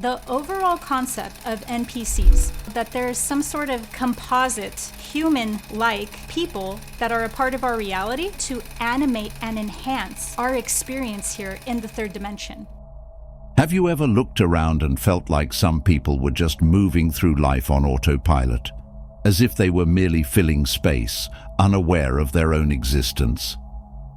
The overall concept of NPCs, that there's some sort of composite, human-like people that are a part of our reality to animate and enhance our experience here in the third dimension. Have you ever looked around and felt like some people were just moving through life on autopilot, as if they were merely filling space, unaware of their own existence?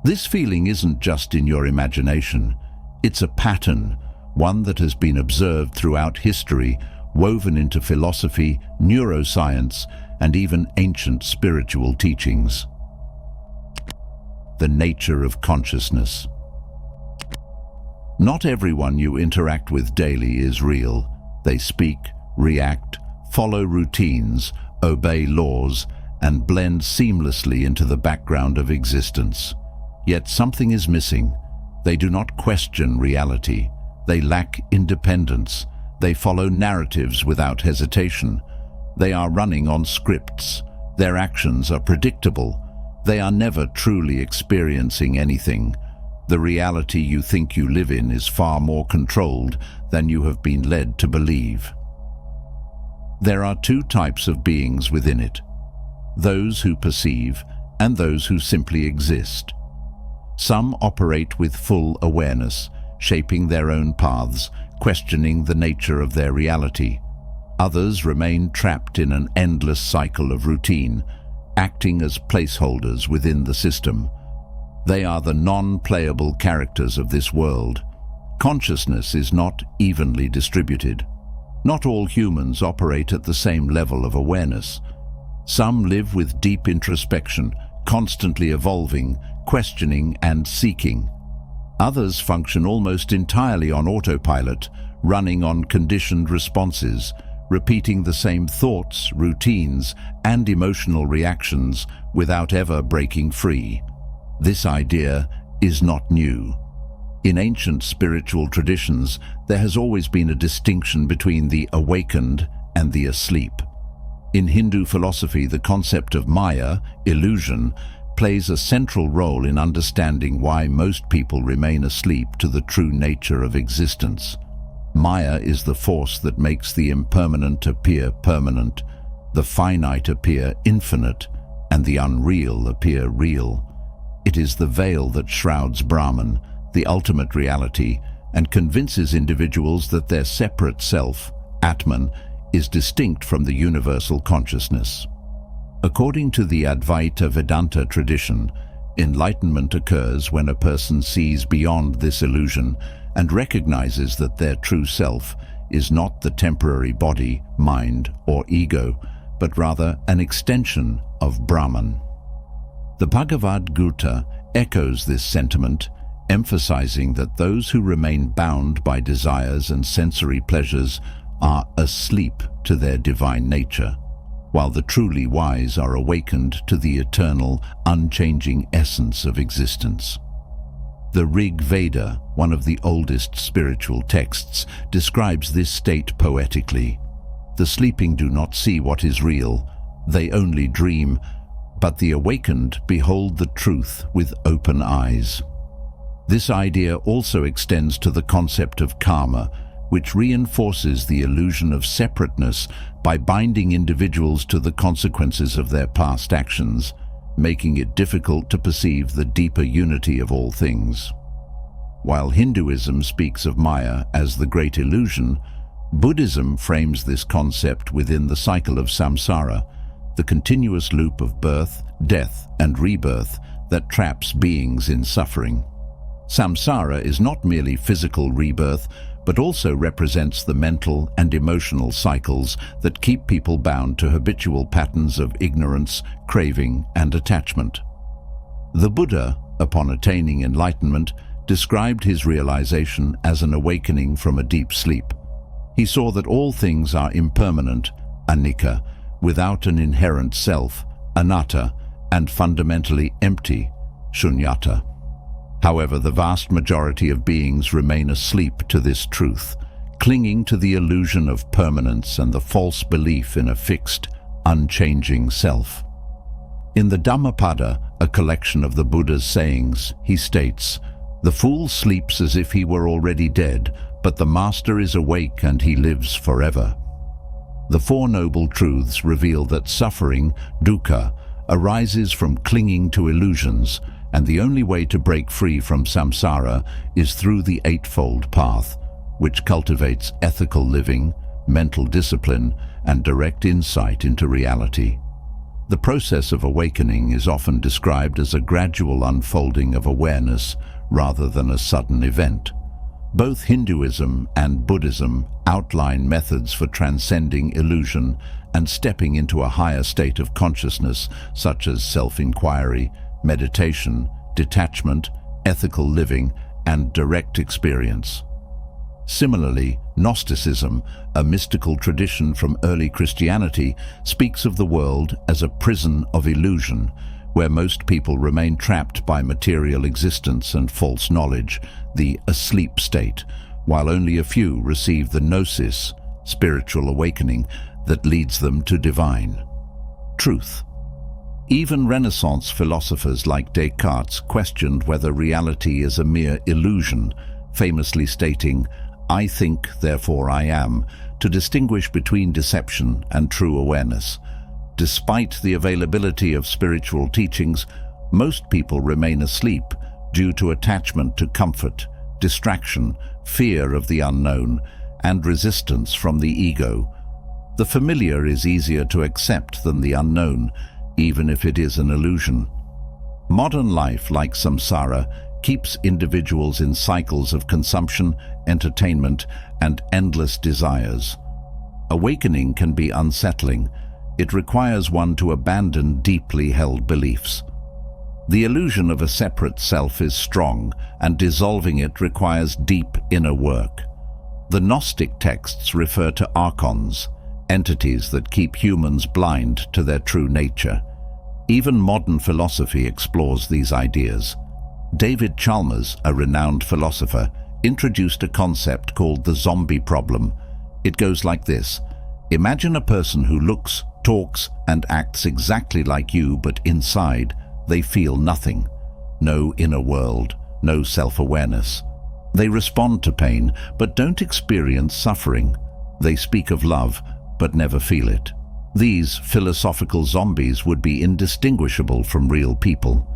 This feeling isn't just in your imagination. It's a pattern, one that has been observed throughout history, woven into philosophy, neuroscience, and even ancient spiritual teachings. The nature of consciousness. Not everyone you interact with daily is real. They speak, react, follow routines, obey laws, and blend seamlessly into the background of existence. Yet something is missing. They do not question reality. They lack independence. They follow narratives without hesitation. They are running on scripts. Their actions are predictable. They are never truly experiencing anything. The reality you think you live in is far more controlled than you have been led to believe. There are two types of beings within it: those who perceive and those who simply exist. Some operate with full awareness, shaping their own paths, questioning the nature of their reality. Others remain trapped in an endless cycle of routine, acting as placeholders within the system. They are the non-playable characters of this world. Consciousness is not evenly distributed. Not all humans operate at the same level of awareness. Some live with deep introspection, constantly evolving, questioning and seeking. Others function almost entirely on autopilot, running on conditioned responses, repeating the same thoughts, routines, and emotional reactions without ever breaking free. This idea is not new. In ancient spiritual traditions, there has always been a distinction between the awakened and the asleep. In Hindu philosophy, the concept of Maya, illusion, plays a central role in understanding why most people remain asleep to the true nature of existence. Maya is the force that makes the impermanent appear permanent, the finite appear infinite, and the unreal appear real. It is the veil that shrouds Brahman, the ultimate reality, and convinces individuals that their separate self, Atman, is distinct from the universal consciousness. According to the Advaita Vedanta tradition, enlightenment occurs when a person sees beyond this illusion and recognizes that their true self is not the temporary body, mind, or ego, but rather an extension of Brahman. The Bhagavad Gita echoes this sentiment, emphasizing that those who remain bound by desires and sensory pleasures are asleep to their divine nature, while the truly wise are awakened to the eternal, unchanging essence of existence. The Rig Veda, one of the oldest spiritual texts, describes this state poetically. The sleeping do not see what is real, they only dream, but the awakened behold the truth with open eyes. This idea also extends to the concept of karma, which reinforces the illusion of separateness by binding individuals to the consequences of their past actions, making it difficult to perceive the deeper unity of all things. While Hinduism speaks of Maya as the great illusion, Buddhism frames this concept within the cycle of samsara, the continuous loop of birth, death, and rebirth that traps beings in suffering. Samsara is not merely physical rebirth, but also represents the mental and emotional cycles that keep people bound to habitual patterns of ignorance, craving, and attachment. The Buddha, upon attaining enlightenment, described his realization as an awakening from a deep sleep. He saw that all things are impermanent, anicca, without an inherent self, anatta, and fundamentally empty, shunyata. However, the vast majority of beings remain asleep to this truth, clinging to the illusion of permanence and the false belief in a fixed, unchanging self. In the Dhammapada, a collection of the Buddha's sayings, he states, "The fool sleeps as if he were already dead, but the Master is awake and he lives forever. The Four Noble Truths reveal that suffering, dukkha, arises from clinging to illusions, and the only way to break free from samsara is through the Eightfold Path, which cultivates ethical living, mental discipline, and direct insight into reality. The process of awakening is often described as a gradual unfolding of awareness rather than a sudden event. Both Hinduism and Buddhism outline methods for transcending illusion and stepping into a higher state of consciousness, such as self-inquiry, meditation, detachment, ethical living, and direct experience. Similarly, Gnosticism, a mystical tradition from early Christianity, speaks of the world as a prison of illusion, where most people remain trapped by material existence and false knowledge, the asleep state, while only a few receive the gnosis, spiritual awakening, that leads them to divine truth. Even Renaissance philosophers like Descartes questioned whether reality is a mere illusion, famously stating, "I think, therefore I am," to distinguish between deception and true awareness. Despite the availability of spiritual teachings, most people remain asleep due to attachment to comfort, distraction, fear of the unknown, and resistance from the ego. The familiar is easier to accept than the unknown, even if it is an illusion. Modern life, like samsara, keeps individuals in cycles of consumption, entertainment, and endless desires. Awakening can be unsettling. It requires one to abandon deeply held beliefs. The illusion of a separate self is strong, and dissolving it requires deep inner work. The Gnostic texts refer to archons, entities that keep humans blind to their true nature. Even modern philosophy explores these ideas. David Chalmers, a renowned philosopher, introduced a concept called the zombie problem. It goes like this. Imagine a person who looks, talks, and acts exactly like you, but inside, they feel nothing. No inner world, no self-awareness. They respond to pain, but don't experience suffering. They speak of love, but never feel it. These philosophical zombies would be indistinguishable from real people.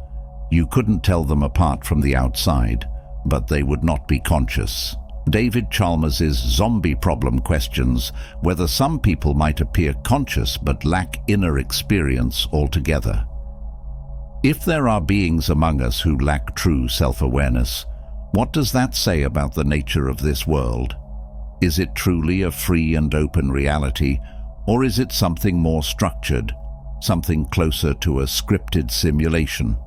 You couldn't tell them apart from the outside, but they would not be conscious. David Chalmers's zombie problem questions whether some people might appear conscious but lack inner experience altogether. If there are beings among us who lack true self-awareness, what does that say about the nature of this world? Is it truly a free and open reality, or is it something more structured, something closer to a scripted simulation?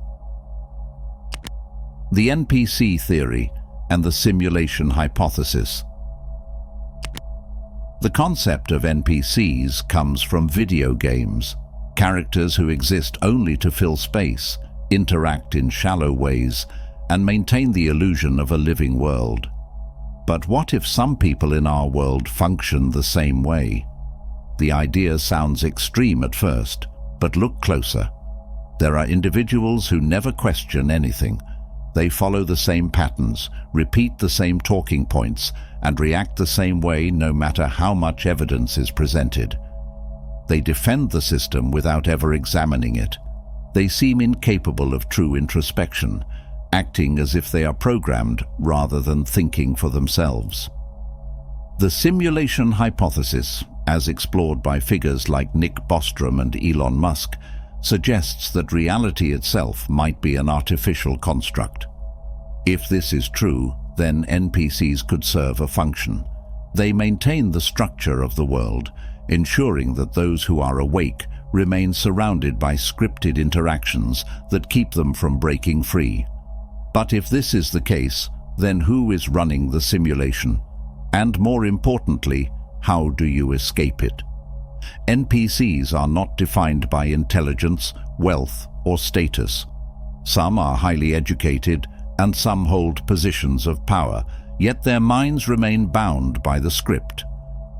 The N.P.C. theory and the simulation hypothesis. The concept of NPCs comes from video games, characters who exist only to fill space, interact in shallow ways, and maintain the illusion of a living world. But what if some people in our world function the same way? The idea sounds extreme at first, but look closer. There are individuals who never question anything. They follow the same patterns, repeat the same talking points, and react the same way no matter how much evidence is presented. They defend the system without ever examining it. They seem incapable of true introspection, acting as if they are programmed rather than thinking for themselves. The simulation hypothesis, as explored by figures like Nick Bostrom and Elon Musk, suggests that reality itself might be an artificial construct. If this is true, then NPCs could serve a function. They maintain the structure of the world, ensuring that those who are awake remain surrounded by scripted interactions that keep them from breaking free. But if this is the case, then who is running the simulation? And more importantly, how do you escape it? NPCs are not defined by intelligence, wealth, or status. Some are highly educated, and some hold positions of power, yet their minds remain bound by the script.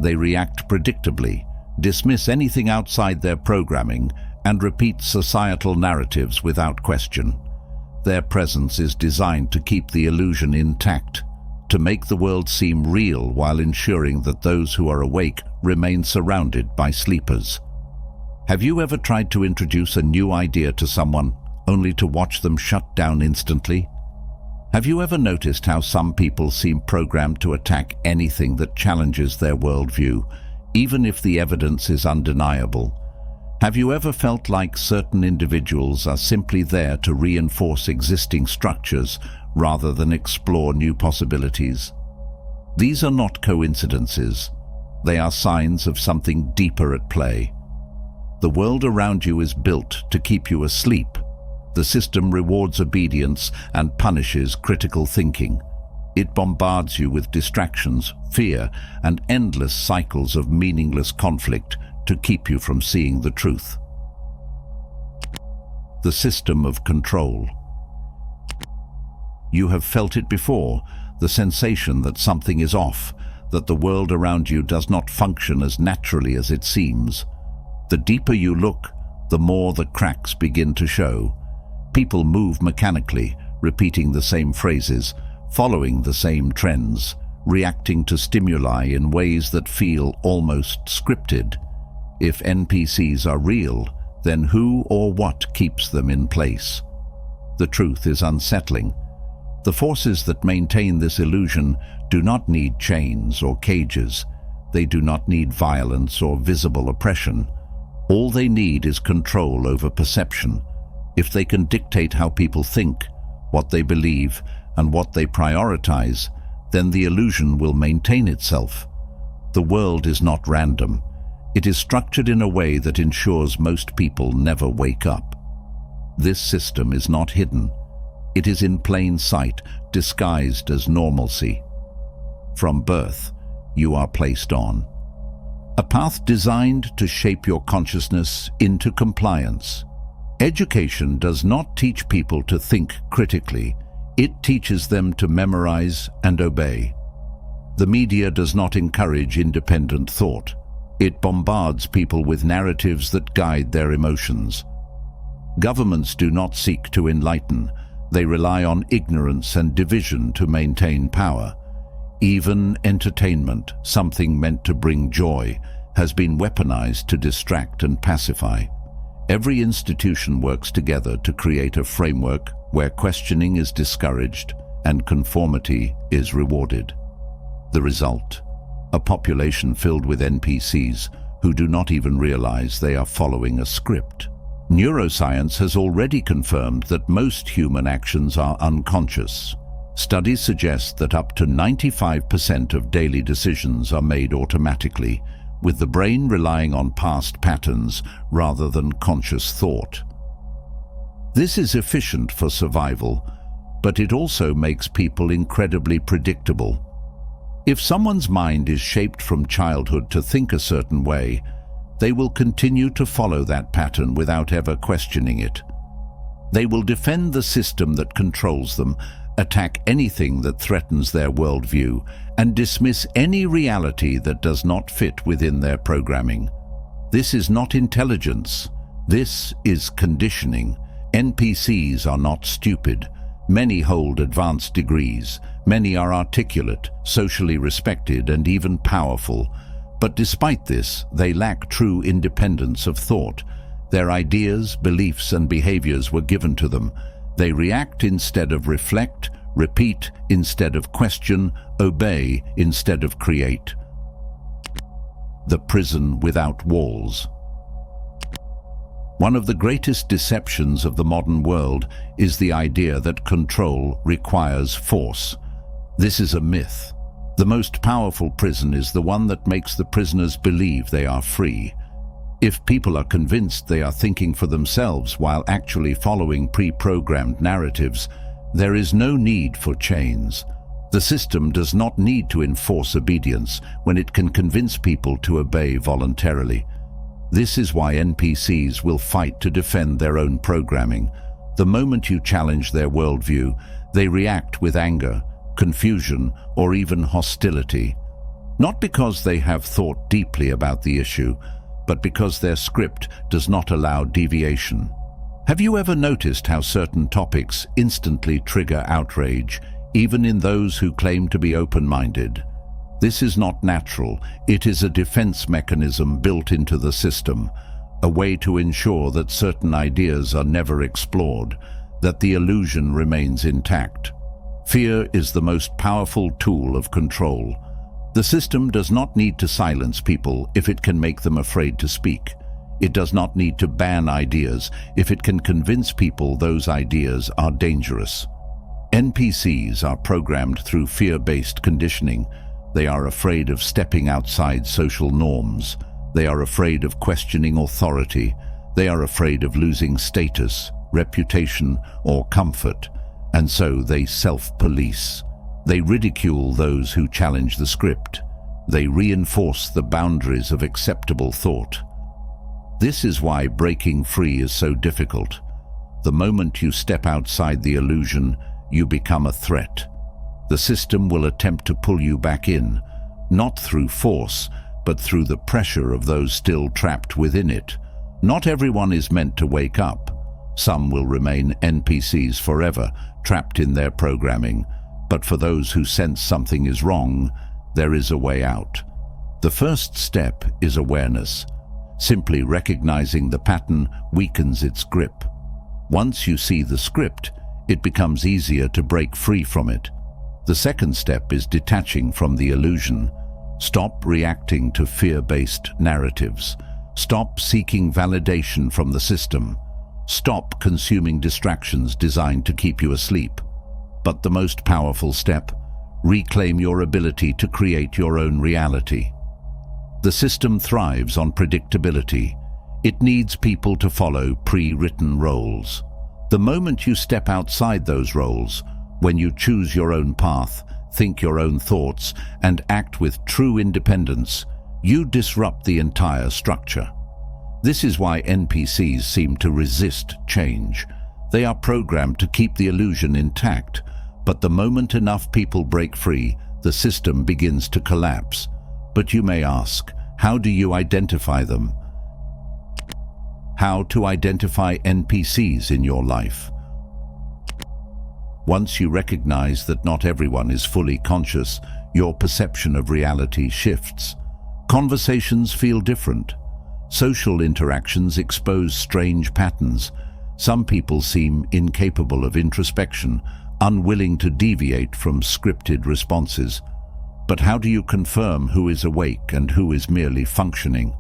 They react predictably, dismiss anything outside their programming, and repeat societal narratives without question. Their presence is designed to keep the illusion intact, to make the world seem real while ensuring that those who are awake remain surrounded by sleepers. Have you ever tried to introduce a new idea to someone only to watch them shut down instantly? Have you ever noticed how some people seem programmed to attack anything that challenges their worldview, even if the evidence is undeniable? Have you ever felt like certain individuals are simply there to reinforce existing structures rather than explore new possibilities? These are not coincidences. They are signs of something deeper at play. The world around you is built to keep you asleep. The system rewards obedience and punishes critical thinking. It bombards you with distractions, fear, and endless cycles of meaningless conflict to keep you from seeing the truth. The system of control. You have felt it before, the sensation that something is off, that the world around you does not function as naturally as it seems. The deeper you look, the more the cracks begin to show. People move mechanically, repeating the same phrases, following the same trends, reacting to stimuli in ways that feel almost scripted. If NPCs are real, then who or what keeps them in place? The truth is unsettling. The forces that maintain this illusion do not need chains or cages. They do not need violence or visible oppression. All they need is control over perception. If they can dictate how people think, what they believe, and what they prioritize, then the illusion will maintain itself. The world is not random. It is structured in a way that ensures most people never wake up. This system is not hidden. It is in plain sight, disguised as normalcy. From birth, you are placed on a path designed to shape your consciousness into compliance. Education does not teach people to think critically. It teaches them to memorize and obey. The media does not encourage independent thought. It bombards people with narratives that guide their emotions. Governments do not seek to enlighten. They rely on ignorance and division to maintain power. Even entertainment, something meant to bring joy, has been weaponized to distract and pacify. Every institution works together to create a framework where questioning is discouraged and conformity is rewarded. The result? A population filled with NPCs who do not even realize they are following a script. Neuroscience has already confirmed that most human actions are unconscious. Studies suggest that up to 95% of daily decisions are made automatically, with the brain relying on past patterns rather than conscious thought. This is efficient for survival, but it also makes people incredibly predictable. If someone's mind is shaped from childhood to think a certain way, they will continue to follow that pattern without ever questioning it. They will defend the system that controls them, attack anything that threatens their worldview, and dismiss any reality that does not fit within their programming. This is not intelligence. This is conditioning. NPCs are not stupid. Many hold advanced degrees. Many are articulate, socially respected, and even powerful. But despite this, they lack true independence of thought. Their ideas, beliefs, and behaviors were given to them. They react instead of reflect, repeat instead of question, obey instead of create. The prison without walls. One of the greatest deceptions of the modern world is the idea that control requires force. This is a myth. The most powerful prison is the one that makes the prisoners believe they are free. If people are convinced they are thinking for themselves while actually following pre-programmed narratives, there is no need for chains. The system does not need to enforce obedience when it can convince people to obey voluntarily. This is why NPCs will fight to defend their own programming. The moment you challenge their worldview, they react with anger, confusion, or even hostility. Not because they have thought deeply about the issue, but because their script does not allow deviation. Have you ever noticed how certain topics instantly trigger outrage, even in those who claim to be open-minded. This is not natural. It is a defense mechanism built into the system, a way to ensure that certain ideas are never explored, that the illusion remains intact. Fear is the most powerful tool of control. The system does not need to silence people if it can make them afraid to speak. It does not need to ban ideas if it can convince people those ideas are dangerous. NPCs are programmed through fear-based conditioning. They are afraid of stepping outside social norms. They are afraid of questioning authority. They are afraid of losing status, reputation, or comfort, and so they self-police. They ridicule those who challenge the script. They reinforce the boundaries of acceptable thought. This is why breaking free is so difficult. The moment you step outside the illusion, you become a threat. The system will attempt to pull you back in, not through force, but through the pressure of those still trapped within it. Not everyone is meant to wake up. Some will remain NPCs forever, trapped in their programming. But for those who sense something is wrong, there is a way out. The first step is awareness. Simply recognizing the pattern weakens its grip. Once you see the script, it becomes easier to break free from it. The second step is detaching from the illusion. Stop reacting to fear-based narratives. Stop seeking validation from the system. Stop consuming distractions designed to keep you asleep. But the most powerful step, reclaim your ability to create your own reality. The system thrives on predictability. It needs people to follow pre-written roles. The moment you step outside those roles, when you choose your own path, think your own thoughts, and act with true independence, you disrupt the entire structure. This is why NPCs seem to resist change. They are programmed to keep the illusion intact, but the moment enough people break free, the system begins to collapse. But you may ask, how do you identify them? How to identify NPCs in your life? Once you recognize that not everyone is fully conscious, your perception of reality shifts. Conversations feel different. Social interactions expose strange patterns. Some people seem incapable of introspection, unwilling to deviate from scripted responses. But how do you confirm who is awake and who is merely functioning?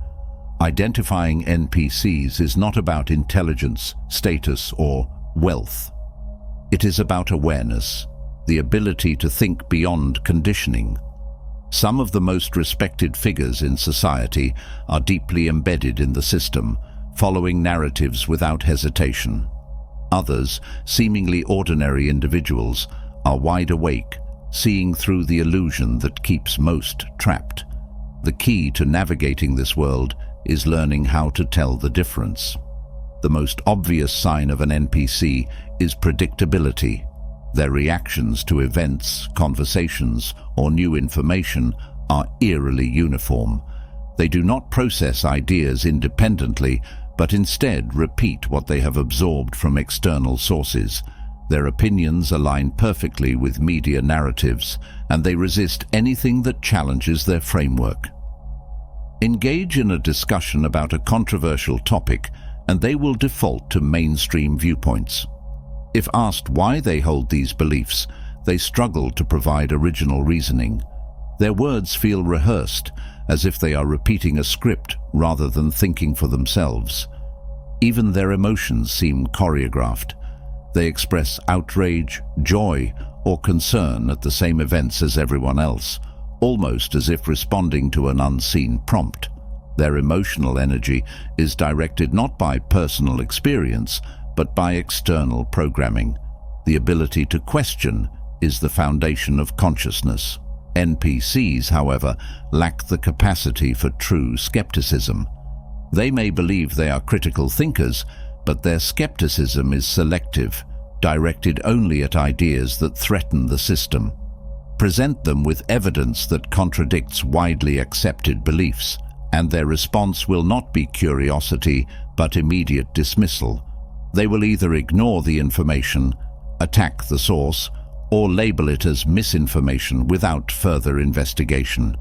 Identifying NPCs is not about intelligence, status, or wealth. It is about awareness, the ability to think beyond conditioning. Some of the most respected figures in society are deeply embedded in the system, following narratives without hesitation. Others, seemingly ordinary individuals, are wide awake, seeing through the illusion that keeps most trapped. The key to navigating this world is learning how to tell the difference. The most obvious sign of an NPC is predictability. Their reactions to events, conversations, or new information are eerily uniform. They do not process ideas independently, but instead repeat what they have absorbed from external sources. Their opinions align perfectly with media narratives, and they resist anything that challenges their framework. Engage in a discussion about a controversial topic, and they will default to mainstream viewpoints. If asked why they hold these beliefs, they struggle to provide original reasoning. Their words feel rehearsed, as if they are repeating a script rather than thinking for themselves. Even their emotions seem choreographed. They express outrage, joy, or concern at the same events as everyone else, almost as if responding to an unseen prompt. Their emotional energy is directed not by personal experience, but by external programming. The ability to question is the foundation of consciousness. NPCs, however, lack the capacity for true skepticism. They may believe they are critical thinkers, but their skepticism is selective, directed only at ideas that threaten the system. Present them with evidence that contradicts widely accepted beliefs, and their response will not be curiosity, but immediate dismissal. They will either ignore the information, attack the source, or label it as misinformation without further investigation.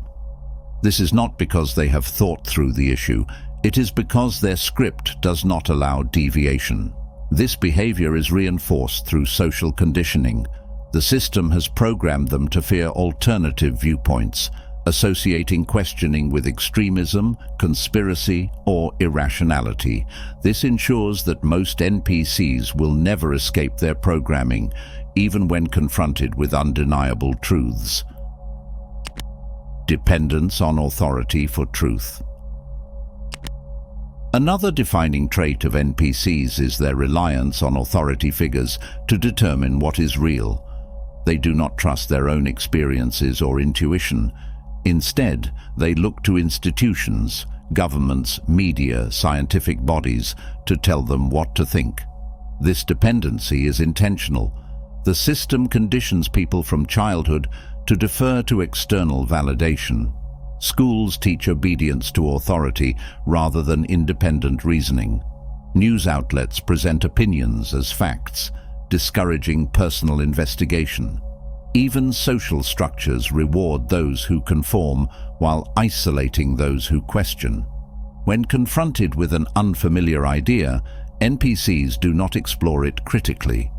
This is not because they have thought through the issue, it is because their script does not allow deviation. This behavior is reinforced through social conditioning. The system has programmed them to fear alternative viewpoints, associating questioning with extremism, conspiracy, or irrationality. This ensures that most NPCs will never escape their programming, even when confronted with undeniable truths. Dependence on authority for truth. Another defining trait of NPCs is their reliance on authority figures to determine what is real. They do not trust their own experiences or intuition. Instead, they look to institutions, governments, media, scientific bodies to tell them what to think. This dependency is intentional. The system conditions people from childhood to defer to external validation. Schools teach obedience to authority rather than independent reasoning. News outlets present opinions as facts, discouraging personal investigation. Even social structures reward those who conform while isolating those who question. When confronted with an unfamiliar idea, NPCs do not explore it critically.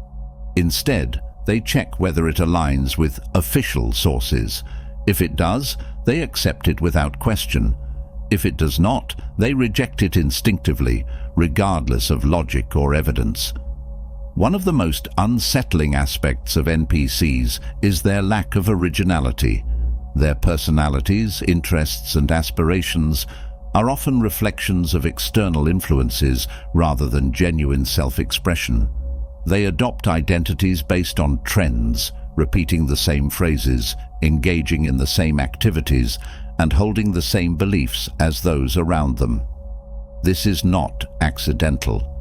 Instead, they check whether it aligns with official sources. If it does, they accept it without question. If it does not, they reject it instinctively, regardless of logic or evidence. One of the most unsettling aspects of NPCs is their lack of originality. Their personalities, interests, and aspirations are often reflections of external influences rather than genuine self-expression. They adopt identities based on trends, repeating the same phrases, engaging in the same activities, and holding the same beliefs as those around them. This is not accidental.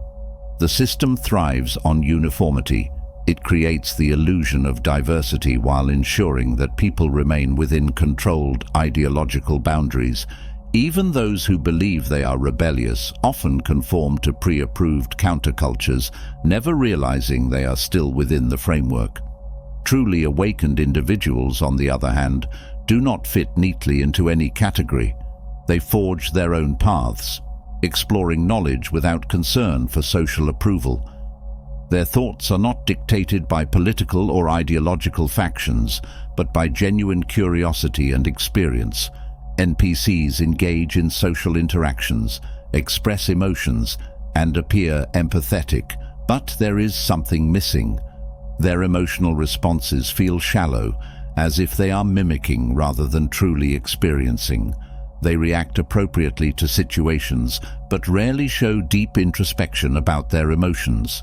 The system thrives on uniformity. It creates the illusion of diversity while ensuring that people remain within controlled ideological boundaries. Even those who believe they are rebellious often conform to pre-approved countercultures, never realizing they are still within the framework. Truly awakened individuals, on the other hand, do not fit neatly into any category. They forge their own paths, exploring knowledge without concern for social approval. Their thoughts are not dictated by political or ideological factions, but by genuine curiosity and experience. NPCs engage in social interactions, express emotions, and appear empathetic, but there is something missing. Their emotional responses feel shallow, as if they are mimicking rather than truly experiencing. They react appropriately to situations, but rarely show deep introspection about their emotions.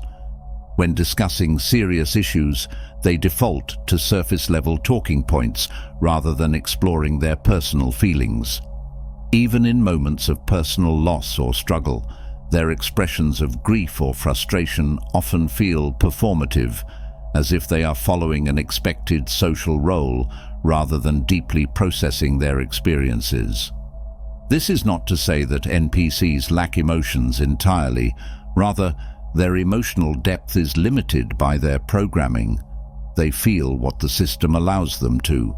When discussing serious issues, they default to surface-level talking points rather than exploring their personal feelings. Even in moments of personal loss or struggle, their expressions of grief or frustration often feel performative, as if they are following an expected social role rather than deeply processing their experiences. This is not to say that NPCs lack emotions entirely. Rather, their emotional depth is limited by their programming. They feel what the system allows them to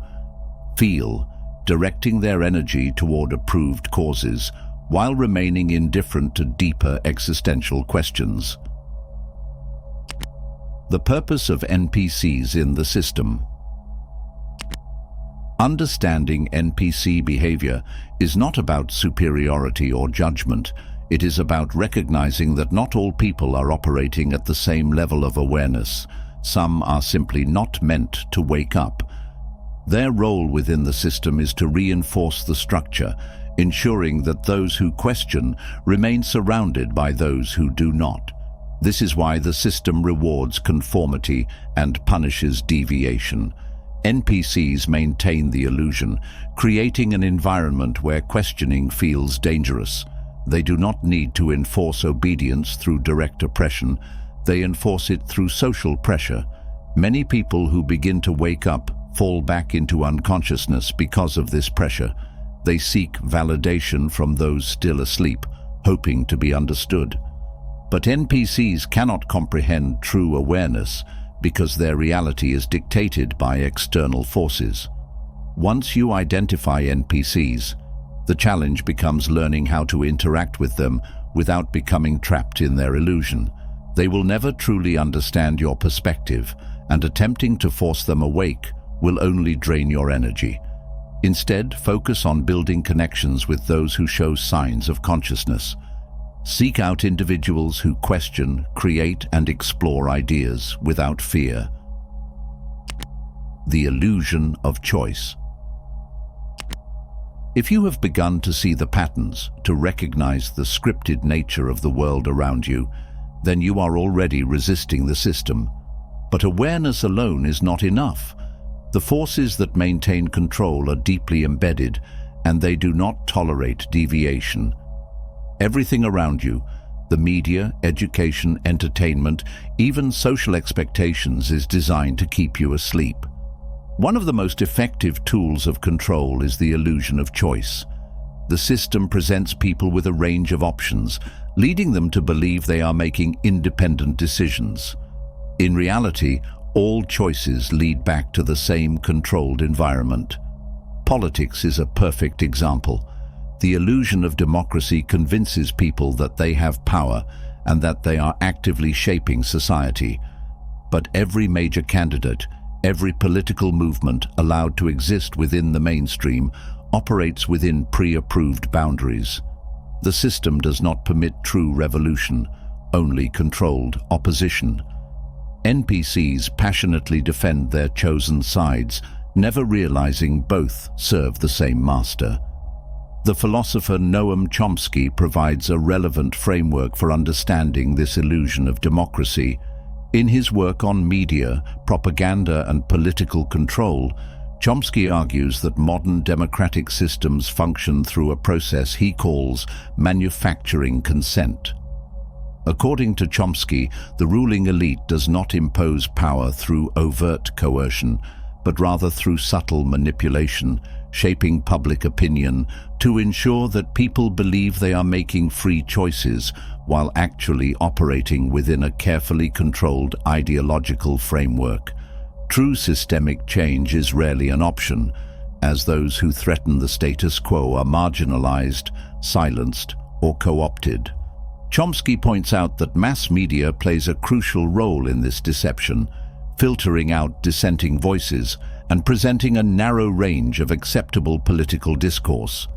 feel, directing their energy toward approved causes, while remaining indifferent to deeper existential questions. The purpose of NPCs in the system. Understanding NPC behavior is not about superiority or judgment. It is about recognizing that not all people are operating at the same level of awareness. Some are simply not meant to wake up. Their role within the system is to reinforce the structure, ensuring that those who question remain surrounded by those who do not. This is why the system rewards conformity and punishes deviation. NPCs maintain the illusion, creating an environment where questioning feels dangerous. They do not need to enforce obedience through direct oppression. They enforce it through social pressure. Many people who begin to wake up fall back into unconsciousness because of this pressure. They seek validation from those still asleep, hoping to be understood. But NPCs cannot comprehend true awareness because their reality is dictated by external forces. Once you identify NPCs, the challenge becomes learning how to interact with them without becoming trapped in their illusion. They will never truly understand your perspective, and attempting to force them awake will only drain your energy. Instead, focus on building connections with those who show signs of consciousness. Seek out individuals who question, create, and explore ideas without fear. The illusion of choice. If you have begun to see the patterns, to recognize the scripted nature of the world around you, then you are already resisting the system. But awareness alone is not enough. The forces that maintain control are deeply embedded, and they do not tolerate deviation. Everything around you, the media, education, entertainment, even social expectations, is designed to keep you asleep. One of the most effective tools of control is the illusion of choice. The system presents people with a range of options, leading them to believe they are making independent decisions. In reality, all choices lead back to the same controlled environment. Politics is a perfect example. The illusion of democracy convinces people that they have power and that they are actively shaping society. But every major candidate, every political movement allowed to exist within the mainstream, operates within pre-approved boundaries. The system does not permit true revolution, only controlled opposition. NPCs passionately defend their chosen sides, never realizing both serve the same master. The philosopher Noam Chomsky provides a relevant framework for understanding this illusion of democracy. In his work on media, propaganda, and political control, Chomsky argues that modern democratic systems function through a process he calls manufacturing consent. According to Chomsky, the ruling elite does not impose power through overt coercion, but rather through subtle manipulation, shaping public opinion to ensure that people believe they are making free choices while actually operating within a carefully controlled ideological framework. True systemic change is rarely an option, as those who threaten the status quo are marginalized, silenced, or co-opted. Chomsky points out that mass media plays a crucial role in this deception, filtering out dissenting voices and presenting a narrow range of acceptable political discourse.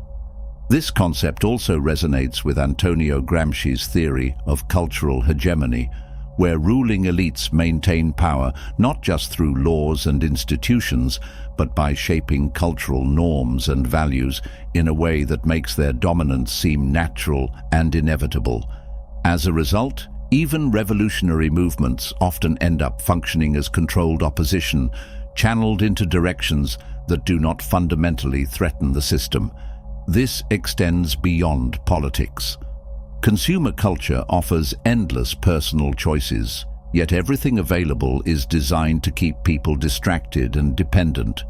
This concept also resonates with Antonio Gramsci's theory of cultural hegemony, where ruling elites maintain power not just through laws and institutions, but by shaping cultural norms and values in a way that makes their dominance seem natural and inevitable. As a result, even revolutionary movements often end up functioning as controlled opposition, channeled into directions that do not fundamentally threaten the system. This extends beyond politics. Consumer culture offers endless personal choices, yet everything available is designed to keep people distracted and dependent.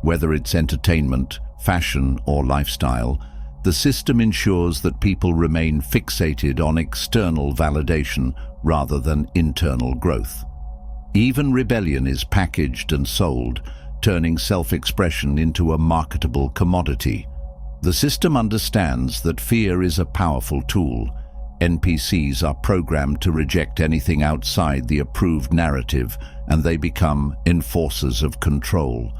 Whether it's entertainment, fashion, or lifestyle, the system ensures that people remain fixated on external validation rather than internal growth. Even rebellion is packaged and sold, turning self-expression into a marketable commodity. The system understands that fear is a powerful tool. NPCs are programmed to reject anything outside the approved narrative, and they become enforcers of control.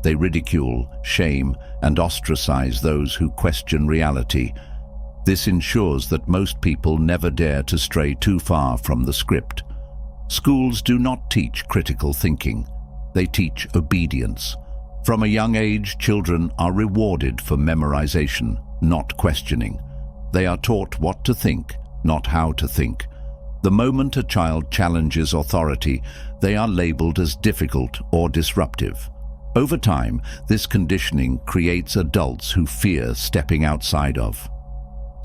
They ridicule, shame, and ostracize those who question reality. This ensures that most people never dare to stray too far from the script. Schools do not teach critical thinking. They teach obedience. From a young age, children are rewarded for memorization, not questioning. They are taught what to think, not how to think. The moment a child challenges authority, they are labeled as difficult or disruptive. Over time, this conditioning creates adults who fear stepping outside of.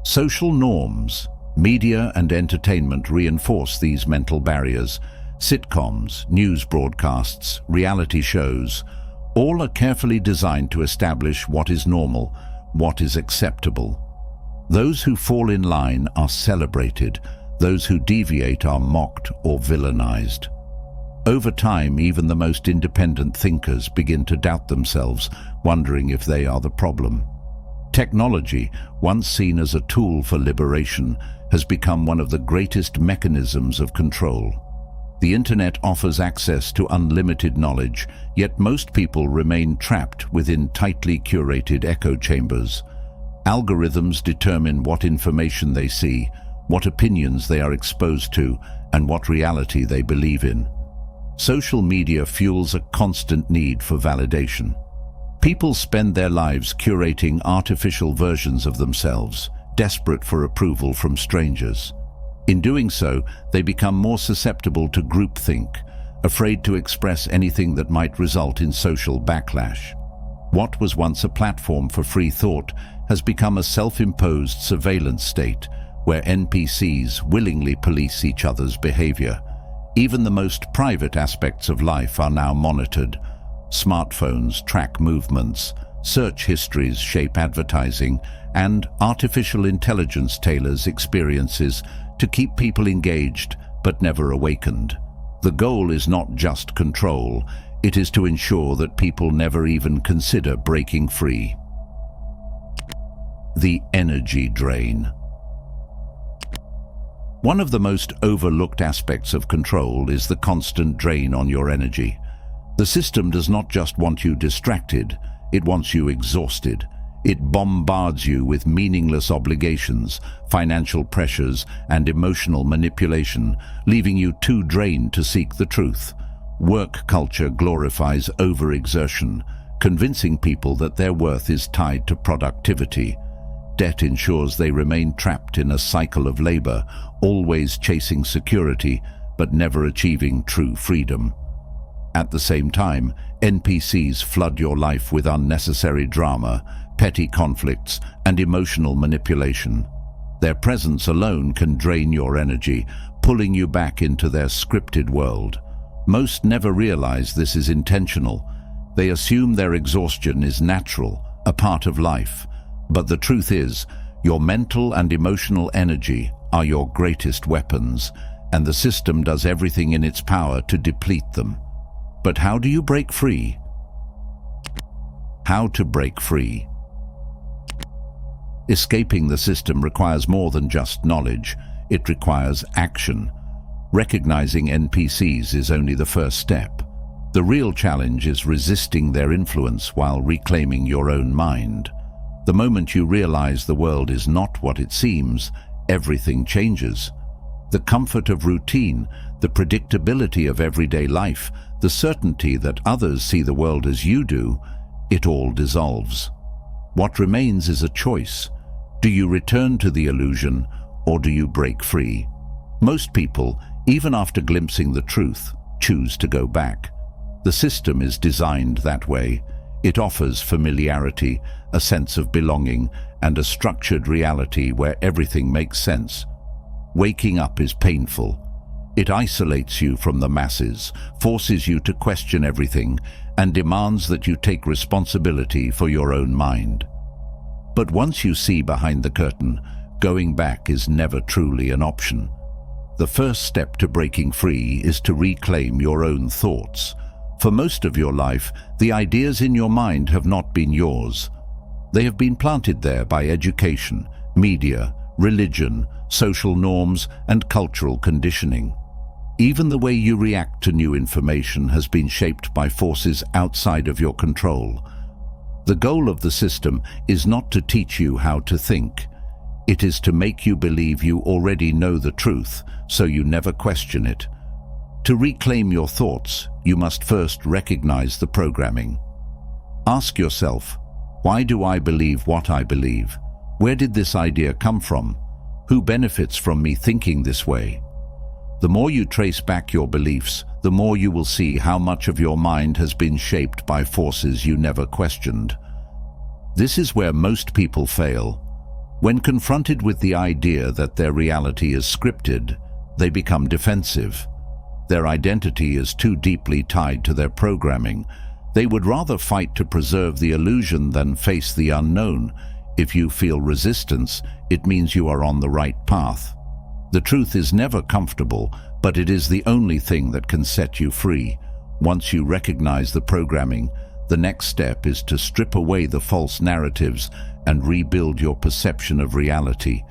Social norms, media and entertainment reinforce these mental barriers. Sitcoms, news broadcasts, reality shows, all are carefully designed to establish what is normal, what is acceptable. Those who fall in line are celebrated, those who deviate are mocked or villainized. Over time, even the most independent thinkers begin to doubt themselves, wondering if they are the problem. Technology, once seen as a tool for liberation, has become one of the greatest mechanisms of control. The internet offers access to unlimited knowledge, yet most people remain trapped within tightly curated echo chambers. Algorithms determine what information they see, what opinions they are exposed to, and what reality they believe in. Social media fuels a constant need for validation. People spend their lives curating artificial versions of themselves, desperate for approval from strangers. In doing so, they become more susceptible to groupthink, afraid to express anything that might result in social backlash. What was once a platform for free thought has become a self-imposed surveillance state where NPCs willingly police each other's behavior. Even the most private aspects of life are now monitored. Smartphones track movements, search histories shape advertising, and artificial intelligence tailors experiences to keep people engaged but never awakened. The goal is not just control, it is to ensure that people never even consider breaking free. The energy drain. One of the most overlooked aspects of control is the constant drain on your energy. The system does not just want you distracted, it wants you exhausted. It bombards you with meaningless obligations, financial pressures, and emotional manipulation, leaving you too drained to seek the truth. Work culture glorifies overexertion, convincing people that their worth is tied to productivity. Debt ensures they remain trapped in a cycle of labor, always chasing security, but never achieving true freedom. At the same time, NPCs flood your life with unnecessary drama, petty conflicts, and emotional manipulation. Their presence alone can drain your energy, pulling you back into their scripted world. Most never realize this is intentional. They assume their exhaustion is natural, a part of life. But the truth is, your mental and emotional energy are your greatest weapons, and the system does everything in its power to deplete them. But how do you break free? How to break free. Escaping the system requires more than just knowledge. It requires action. Recognizing NPCs is only the first step. The real challenge is resisting their influence while reclaiming your own mind. The moment you realize the world is not what it seems, everything changes. The comfort of routine, the predictability of everyday life, the certainty that others see the world as you do, it all dissolves. What remains is a choice. Do you return to the illusion, or do you break free? Most people, even after glimpsing the truth, choose to go back. The system is designed that way. It offers familiarity, a sense of belonging, and a structured reality where everything makes sense. Waking up is painful. It isolates you from the masses, forces you to question everything, and demands that you take responsibility for your own mind. But once you see behind the curtain, going back is never truly an option. The first step to breaking free is to reclaim your own thoughts. For most of your life, the ideas in your mind have not been yours. They have been planted there by education, media, religion, social norms, and cultural conditioning. Even the way you react to new information has been shaped by forces outside of your control. The goal of the system is not to teach you how to think. It is to make you believe you already know the truth, so you never question it. To reclaim your thoughts, you must first recognize the programming. Ask yourself, why do I believe what I believe? Where did this idea come from? Who benefits from me thinking this way? The more you trace back your beliefs, the more you will see how much of your mind has been shaped by forces you never questioned. This is where most people fail. When confronted with the idea that their reality is scripted, they become defensive. Their identity is too deeply tied to their programming. They would rather fight to preserve the illusion than face the unknown. If you feel resistance, it means you are on the right path. The truth is never comfortable, But it is the only thing that can set you free. Once you recognize the programming, the next step is to strip away the false narratives and rebuild your perception of reality.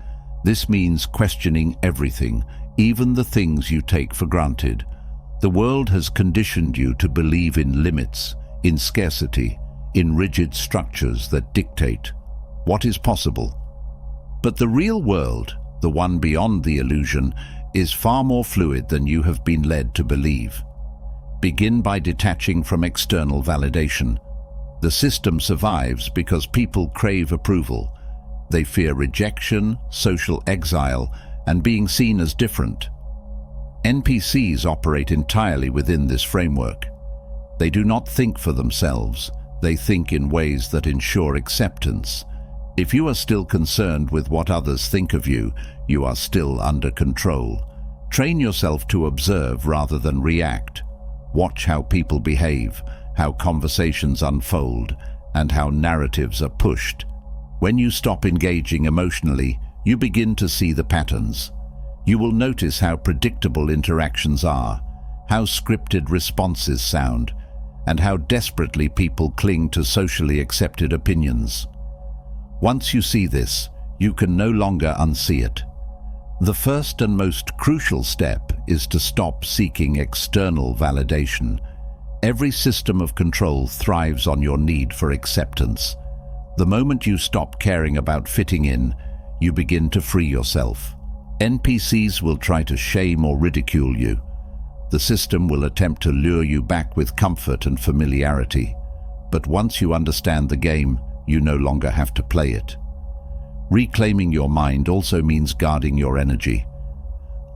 This means questioning everything, even the things you take for granted. The world has conditioned you to believe in limits, in scarcity, in rigid structures that dictate what is possible. But the real world, the one beyond the illusion, is far more fluid than you have been led to believe. Begin by detaching from external validation. The system survives because people crave approval. They fear rejection, social exile, and being seen as different. NPCs operate entirely within this framework. They do not think for themselves. They think in ways that ensure acceptance. If you are still concerned with what others think of you, you are still under control. Train yourself to observe rather than react. Watch how people behave, how conversations unfold, and how narratives are pushed. When you stop engaging emotionally, you begin to see the patterns. You will notice how predictable interactions are, how scripted responses sound, and how desperately people cling to socially accepted opinions. Once you see this, you can no longer unsee it. The first and most crucial step is to stop seeking external validation. Every system of control thrives on your need for acceptance. The moment you stop caring about fitting in, you begin to free yourself. NPCs will try to shame or ridicule you. The system will attempt to lure you back with comfort and familiarity. But once you understand the game, you no longer have to play it. Reclaiming your mind also means guarding your energy.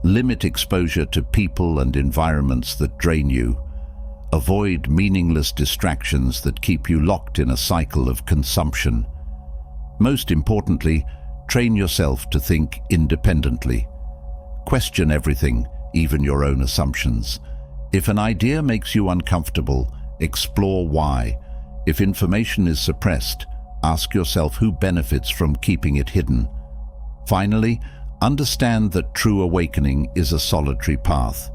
Limit exposure to people and environments that drain you. Avoid meaningless distractions that keep you locked in a cycle of consumption. Most importantly, train yourself to think independently. Question everything, even your own assumptions. If an idea makes you uncomfortable, explore why. If information is suppressed, ask yourself who benefits from keeping it hidden. Finally, understand that true awakening is a solitary path.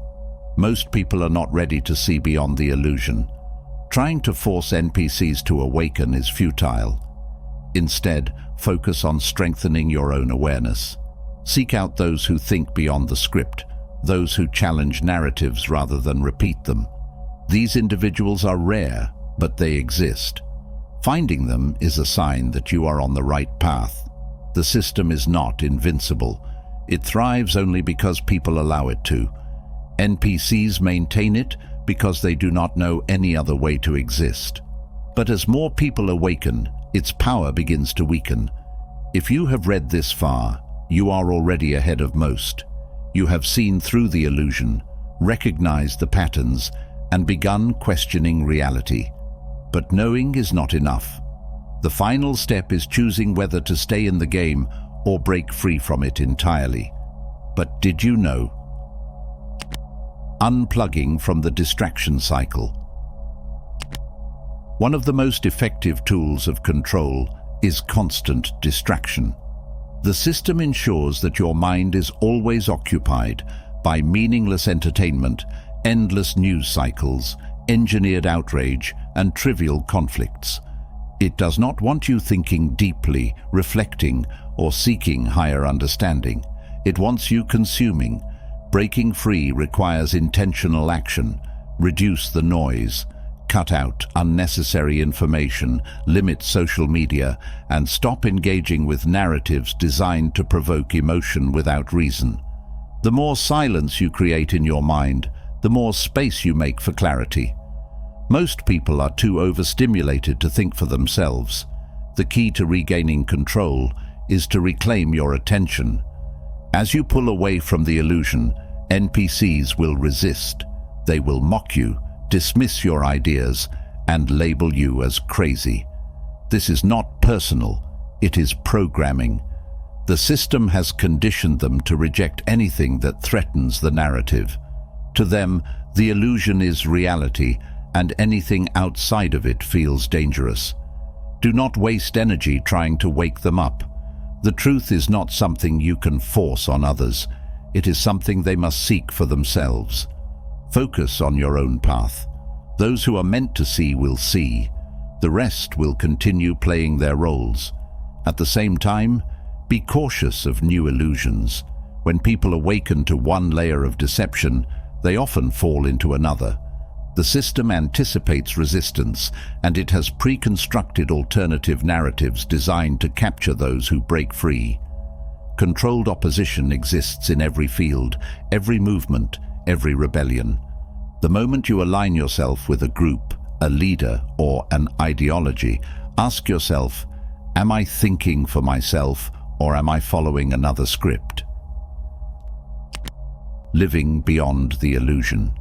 Most people are not ready to see beyond the illusion. Trying to force NPCs to awaken is futile. Instead, focus on strengthening your own awareness. Seek out those who think beyond the script, those who challenge narratives rather than repeat them. These individuals are rare, but they exist. Finding them is a sign that you are on the right path. The system is not invincible. It thrives only because people allow it to. NPCs maintain it because they do not know any other way to exist. But as more people awaken, its power begins to weaken. If you have read this far, you are already ahead of most. You have seen through the illusion, recognized the patterns, and begun questioning reality. But knowing is not enough. The final step is choosing whether to stay in the game or break free from it entirely. But did you know? Unplugging from the distraction cycle. One of the most effective tools of control is constant distraction. The system ensures that your mind is always occupied by meaningless entertainment, endless news cycles, engineered outrage, and trivial conflicts. It does not want you thinking deeply, reflecting, or seeking higher understanding. It wants you consuming. Breaking free requires intentional action. Reduce the noise. Cut out unnecessary information, limit social media, and stop engaging with narratives designed to provoke emotion without reason. The more silence you create in your mind, the more space you make for clarity. Most people are too overstimulated to think for themselves. The key to regaining control is to reclaim your attention. As you pull away from the illusion, NPCs will resist. They will mock you, dismiss your ideas, and label you as crazy. This is not personal, it is programming. The system has conditioned them to reject anything that threatens the narrative. To them, the illusion is reality, and anything outside of it feels dangerous. Do not waste energy trying to wake them up. The truth is not something you can force on others. It is something they must seek for themselves. Focus on your own path. Those who are meant to see will see. The rest will continue playing their roles. At the same time, be cautious of new illusions. When people awaken to one layer of deception, they often fall into another. The system anticipates resistance, and it has pre-constructed alternative narratives designed to capture those who break free. Controlled opposition exists in every field, every movement, every rebellion. The moment you align yourself with a group, a leader, or an ideology, ask yourself, am I thinking for myself, or am I following another script? Living beyond the illusion.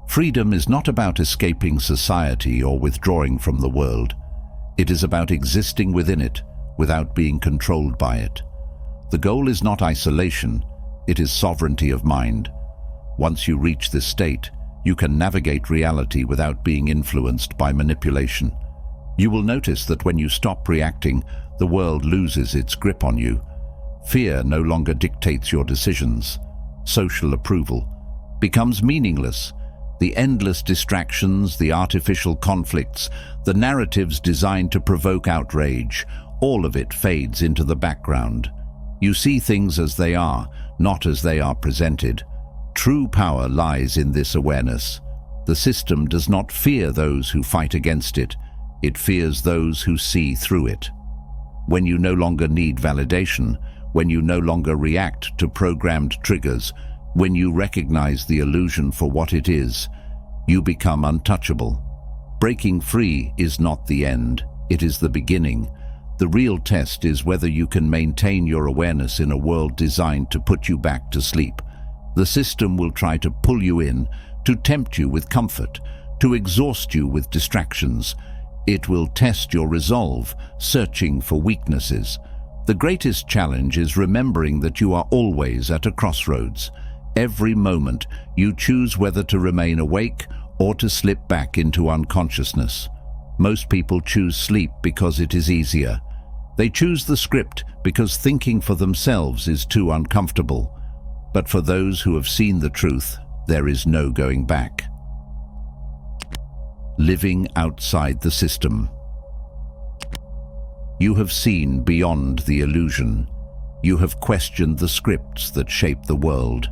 Freedom is not about escaping society or withdrawing from the world. It is about existing within it, without being controlled by it. The goal is not isolation, it is sovereignty of mind. Once you reach this state, you can navigate reality without being influenced by manipulation. You will notice that when you stop reacting, the world loses its grip on you. Fear no longer dictates your decisions. Social approval becomes meaningless. The endless distractions, the artificial conflicts, the narratives designed to provoke outrage, all of it fades into the background. You see things as they are, not as they are presented. True power lies in this awareness. The system does not fear those who fight against it. It fears those who see through it. When you no longer need validation, when you no longer react to programmed triggers, when you recognize the illusion for what it is, you become untouchable. Breaking free is not the end, it is the beginning. The real test is whether you can maintain your awareness in a world designed to put you back to sleep. The system will try to pull you in, to tempt you with comfort, to exhaust you with distractions. It will test your resolve, searching for weaknesses. The greatest challenge is remembering that you are always at a crossroads. Every moment, you choose whether to remain awake or to slip back into unconsciousness. Most people choose sleep because it is easier. They choose the script because thinking for themselves is too uncomfortable. But for those who have seen the truth, there is no going back. Living outside the system. You have seen beyond the illusion. You have questioned the scripts that shape the world.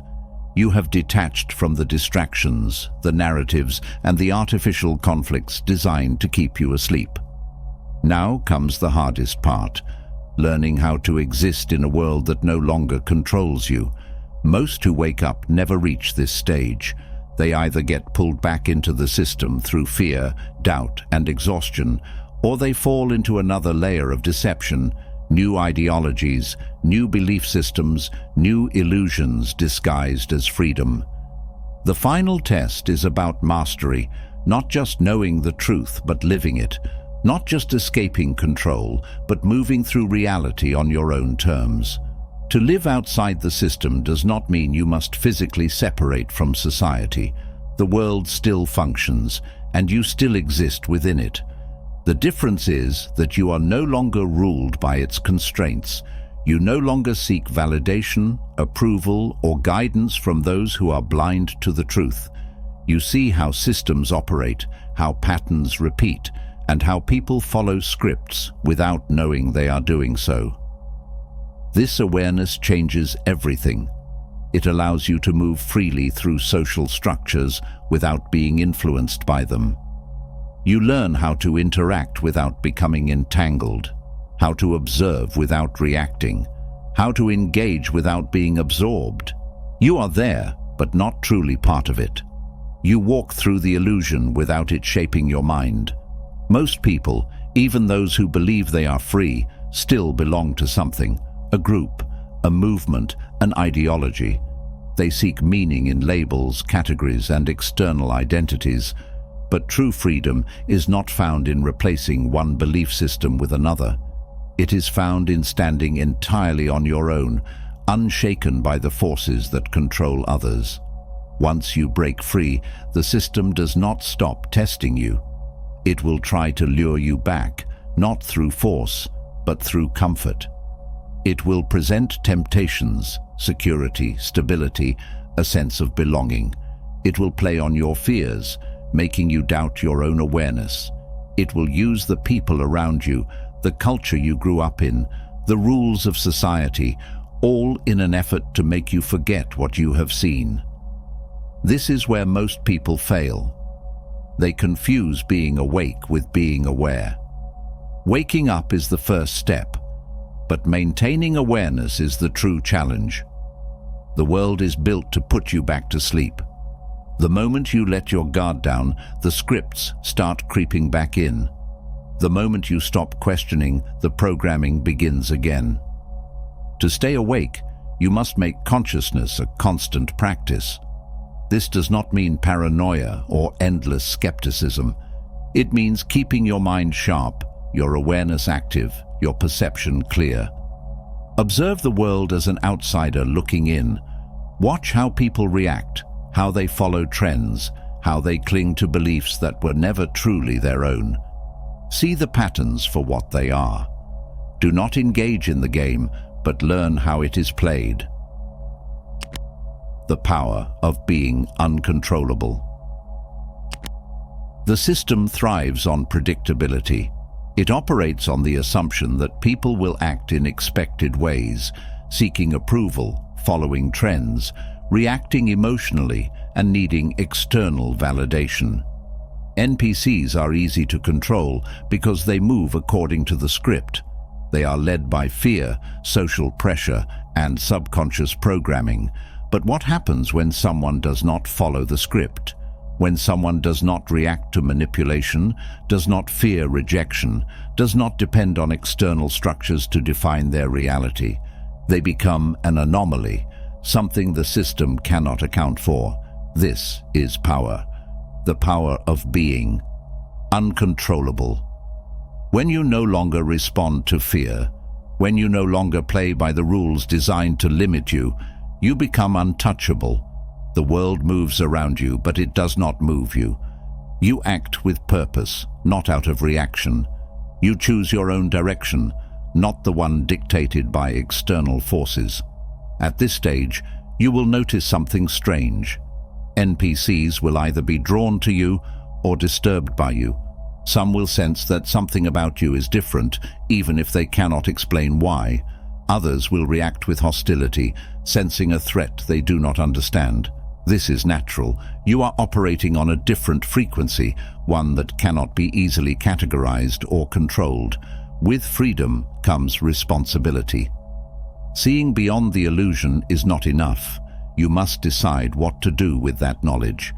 You have detached from the distractions, the narratives, and the artificial conflicts designed to keep you asleep. Now comes the hardest part, learning how to exist in a world that no longer controls you. Most who wake up never reach this stage. They either get pulled back into the system through fear, doubt, and exhaustion, or they fall into another layer of deception, new ideologies, new belief systems, new illusions disguised as freedom. The final test is about mastery, not just knowing the truth but living it, not just escaping control but moving through reality on your own terms. To live outside the system does not mean you must physically separate from society. The world still functions, and you still exist within it. The difference is that you are no longer ruled by its constraints. You no longer seek validation, approval, or guidance from those who are blind to the truth. You see how systems operate, how patterns repeat, and how people follow scripts without knowing they are doing so. This awareness changes everything. It allows you to move freely through social structures without being influenced by them. You learn how to interact without becoming entangled, how to observe without reacting, how to engage without being absorbed. You are there, but not truly part of it. You walk through the illusion without it shaping your mind. Most people, even those who believe they are free, still belong to something, a group, a movement, an ideology. They seek meaning in labels, categories, and external identities. But true freedom is not found in replacing one belief system with another. It is found in standing entirely on your own, unshaken by the forces that control others. Once you break free, the system does not stop testing you. It will try to lure you back, not through force, but through comfort. It will present temptations, security, stability, a sense of belonging. It will play on your fears, making you doubt your own awareness. It will use the people around you, the culture you grew up in, the rules of society, all in an effort to make you forget what you have seen. This is where most people fail. They confuse being awake with being aware. Waking up is the first step, but maintaining awareness is the true challenge. The world is built to put you back to sleep. The moment you let your guard down, the scripts start creeping back in. The moment you stop questioning, the programming begins again. To stay awake, you must make consciousness a constant practice. This does not mean paranoia or endless skepticism. It means keeping your mind sharp, your awareness active, your perception clear. Observe the world as an outsider looking in. Watch how people react, how they follow trends, how they cling to beliefs that were never truly their own. See the patterns for what they are. Do not engage in the game, but learn how it is played. The power of being uncontrollable. The system thrives on predictability. It operates on the assumption that people will act in expected ways, seeking approval, following trends, reacting emotionally, and needing external validation. NPCs are easy to control because they move according to the script. They are led by fear, social pressure, and subconscious programming. But what happens when someone does not follow the script? When someone does not react to manipulation, does not fear rejection, does not depend on external structures to define their reality? They become an anomaly, something the system cannot account for. This is power. The power of being uncontrollable. When you no longer respond to fear, when you no longer play by the rules designed to limit you, you become untouchable. The world moves around you, but it does not move you. You act with purpose, not out of reaction. You choose your own direction, not the one dictated by external forces. At this stage, you will notice something strange. NPCs will either be drawn to you or disturbed by you. Some will sense that something about you is different, even if they cannot explain why. Others will react with hostility, sensing a threat they do not understand. This is natural. You are operating on a different frequency, one that cannot be easily categorized or controlled. With freedom comes responsibility. Seeing beyond the illusion is not enough. You must decide what to do with that knowledge.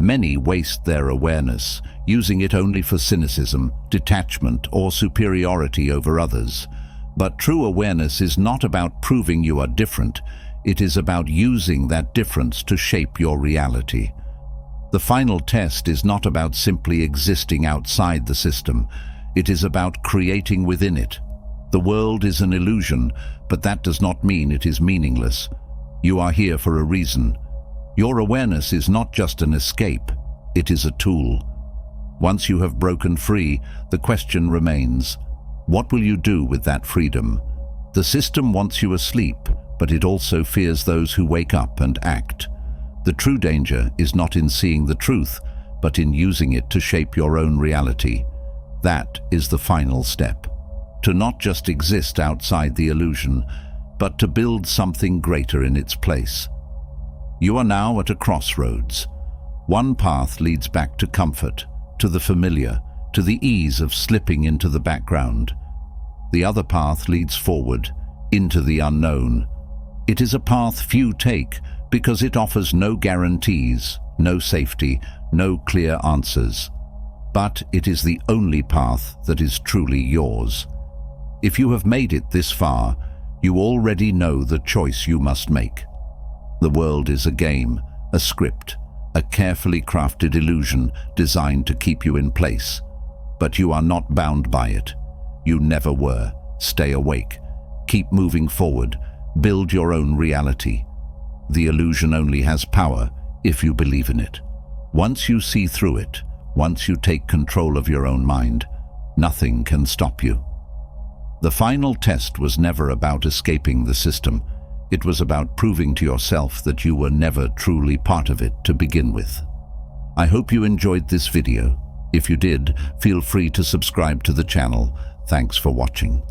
Many waste their awareness, using it only for cynicism, detachment, or superiority over others. But true awareness is not about proving you are different. It is about using that difference to shape your reality. The final test is not about simply existing outside the system. It is about creating within it. The world is an illusion, but that does not mean it is meaningless. You are here for a reason. Your awareness is not just an escape, it is a tool. Once you have broken free, the question remains, what will you do with that freedom? The system wants you asleep, but it also fears those who wake up and act. The true danger is not in seeing the truth, but in using it to shape your own reality. That is the final step. To not just exist outside the illusion, but to build something greater in its place. You are now at a crossroads. One path leads back to comfort, to the familiar, to the ease of slipping into the background. The other path leads forward, into the unknown. It is a path few take because it offers no guarantees, no safety, no clear answers. But it is the only path that is truly yours. If you have made it this far, you already know the choice you must make. The world is a game, a script, a carefully crafted illusion designed to keep you in place. But you are not bound by it. You never were. Stay awake. Keep moving forward. Build your own reality. The illusion only has power if you believe in it. Once you see through it, once you take control of your own mind, nothing can stop you. The final test was never about escaping the system. It was about proving to yourself that you were never truly part of it to begin with. I hope you enjoyed this video. If you did, feel free to subscribe to the channel. Thanks for watching.